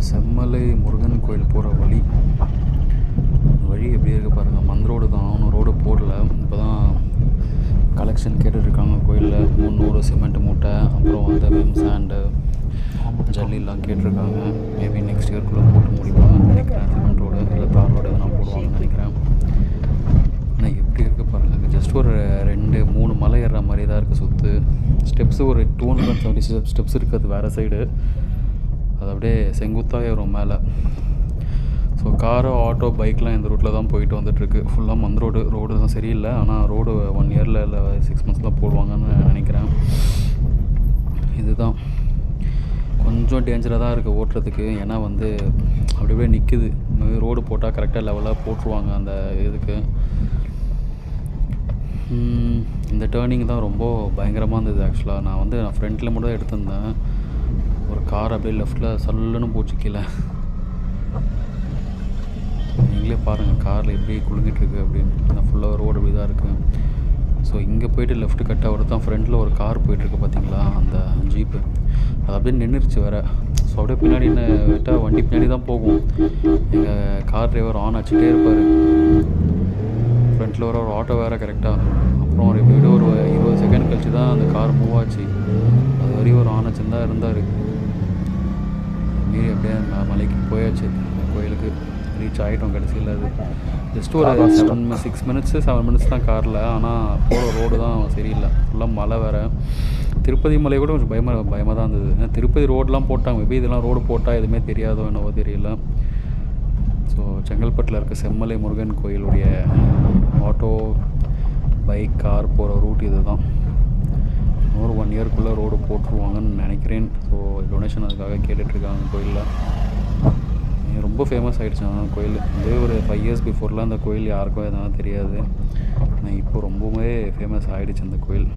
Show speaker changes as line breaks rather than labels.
செம்மலை முருகன் கோயில் போகிற வழி எப்படி இருக்குது பாருங்கள். மண் ரோடு தான், அவனும் ரோடு போடல. இப்போ தான் கலெக்ஷன் கேட்டுட்ருக்காங்க கோயிலில். 300 சிமெண்ட் மூட்டை, அப்புறம் வந்து விம் சாண்டு ஜல்லிலாம் கேட்டிருக்காங்க. மேபி நெக்ஸ்ட் இயர்க்குள்ளே போட்டு முடிப்பாங்கன்னு நினைக்கிறேன். சிமெண்ட் ரோடு இல்லை தார் ரோடு எதனா போடுவாங்கன்னு நினைக்கிறேன். ஆனால் எப்படி இருக்குது பாருங்கள். ஜஸ்ட் ஒரு 2-3 மலை ஏறுற மாதிரி தான் இருக்குது. சுற்று ஸ்டெப்ஸு ஒரு 270 ஸ்டெப்ஸ் இருக்குது வேறு சைடு. அது அப்படியே செங்குத்தாக ஏறும் மேலே. ஸோ காரு, ஆட்டோ, பைக்லாம் இந்த ரூட்டில் தான் போயிட்டு வந்துட்டுருக்கு. ஃபுல்லாக மண் ரோடு தான் சரியில்லை. ஆனால் ரோடு 1 இயரில் இல்லை 6 மந்த்ஸில் போடுவாங்கன்னு நினைக்கிறேன். இதுதான் கொஞ்சம் டேஞ்சராக தான் இருக்குது ஓட்டுறதுக்கு. ஏன்னா வந்து அப்படியே நிற்குது. ரோடு போட்டால் கரெக்டாக லெவலாக போட்டுருவாங்க அந்த இதுக்கு. இந்த டேர்னிங் தான் ரொம்ப பயங்கரமாக இருந்தது. ஆக்சுவலாக நான் ஃப்ரண்ட்டில் மட்டும் தான் எடுத்திருந்தேன். ஒரு கார் அப்படியே லெஃப்ட்டில் சல்லுன்னு போச்சு கீழே. நீங்களே பாருங்கள் காரில் எப்படி குலுங்கிட்டுருக்கு அப்படின்னு. ஃபுல்லாக ரோடு இப்படி தான் இருக்குது. ஸோ இங்கே போய்ட்டு லெஃப்ட்டு கட் ஆகிறது தான் ஃப்ரண்ட்டில் ஒரு கார் போயிட்டுருக்கு பார்த்தீங்களா, அந்த ஜீப்பு. அது அப்படியே நின்றுச்சு வேறு. ஸோ அப்படியே பின்னாடி என்ன விட்டால் வண்டி பின்னாடி தான் போகும். எங்கள் கார் டிரைவர் ஆன் அடிச்சுட்டே இருப்பார். ஃப்ரண்ட்டில் ஒரு ஆட்டோ வேறு கரெக்டாக. அப்புறம் ஒரு எப்படியும் ஒரு 20 செகண்ட் கழிச்சு தான் அந்த கார் மூவ் ஆச்சு. அது வரையும் ஒரு ஆன் அடிச்சுன்னு தான் இருந்தார். மீறி அப்படியே மலைக்கு போயாச்சு. கோயிலுக்கு ரீச் ஆகிட்டோம் கடைசியில். அது ஜஸ்ட் ஒரு 6 மினிட்ஸ் 7 மினிட்ஸ் தான் காரில். ஆனால் போகிற ரோடு தான் சரியில்லை. ஃபுல்லாக மலை வேறு. திருப்பதி மலை கூட கொஞ்சம் பயமாக தான் இருந்தது. ஏன்னா திருப்பதி ரோடெலாம் போட்டாங்க. மேபி இதெல்லாம் ரோடு போட்டால் எதுவுமே தெரியாதோ என்னவோ தெரியல. ஸோ செங்கல்பட்டில் இருக்க செம்மலை முருகன் கோயிலுடைய ஆட்டோ, பைக், கார் போகிற ரூட் இது தான். இன்னொரு 1 இயர்க்குள்ளே ரோடு போட்டுருவாங்கன்னு நினைக்கிறேன். ஸோ டொனேஷன் அதுக்காக கேட்டுட்ருக்காங்க கோயிலில். ரொம்ப ஃபேமஸ் ஆகிடுச்சு அந்த கோயில். இதே ஒரு 5 இயர்ஸ் பிஃபோர்லாம் அந்த கோயில் யாருக்கும் எதனா தெரியாது. ஆனால் இப்போ ரொம்பவே ஃபேமஸ் ஆகிடுச்சு அந்த கோயில்.